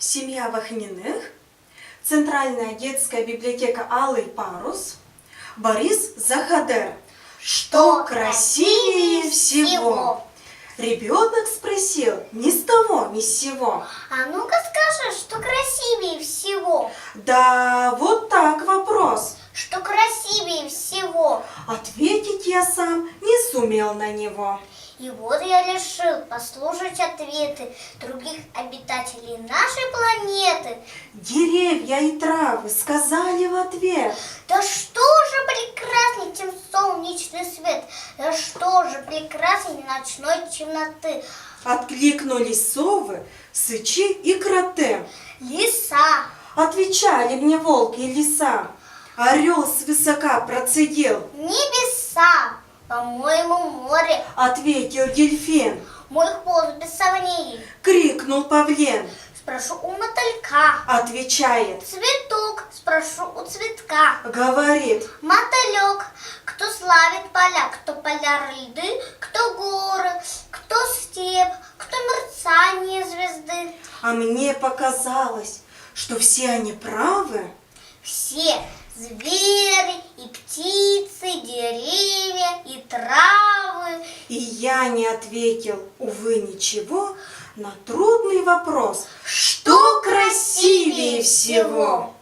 Семья Вахниных, Центральная детская библиотека «Алый парус», Борис Захадер. Что красивее всего? Ребенок спросил ни с того, ни с сего. А ну-ка скажи, что красивее всего? Да, вот так вопрос. Что красивее всего? Ответить я сам не сумел на него. И вот я решил послушать ответы других обитателей нашей планеты. Деревья и травы сказали в ответ. Да что же прекрасней, чем солнечный свет? Да что же прекрасней ночной темноты? Откликнулись совы, сычи и кроты. Лиса. Отвечали мне волки и лиса. Орел свысока процедил. Небеса. По-моему, море. Ответил дельфин. Мой хвост без сомнений. Крикнул павлин. Спрошу у мотылька. Отвечает. Цветок. Спрошу у цветка. Говорит. Мотылек. Кто славит поля, кто поля льды, кто горы, кто степь, кто мерцание звезды. А мне показалось, что все они правы. Все звери и птицы, деревья и травы. И я не ответил, увы, ничего на трудный вопрос. Что красивее всего?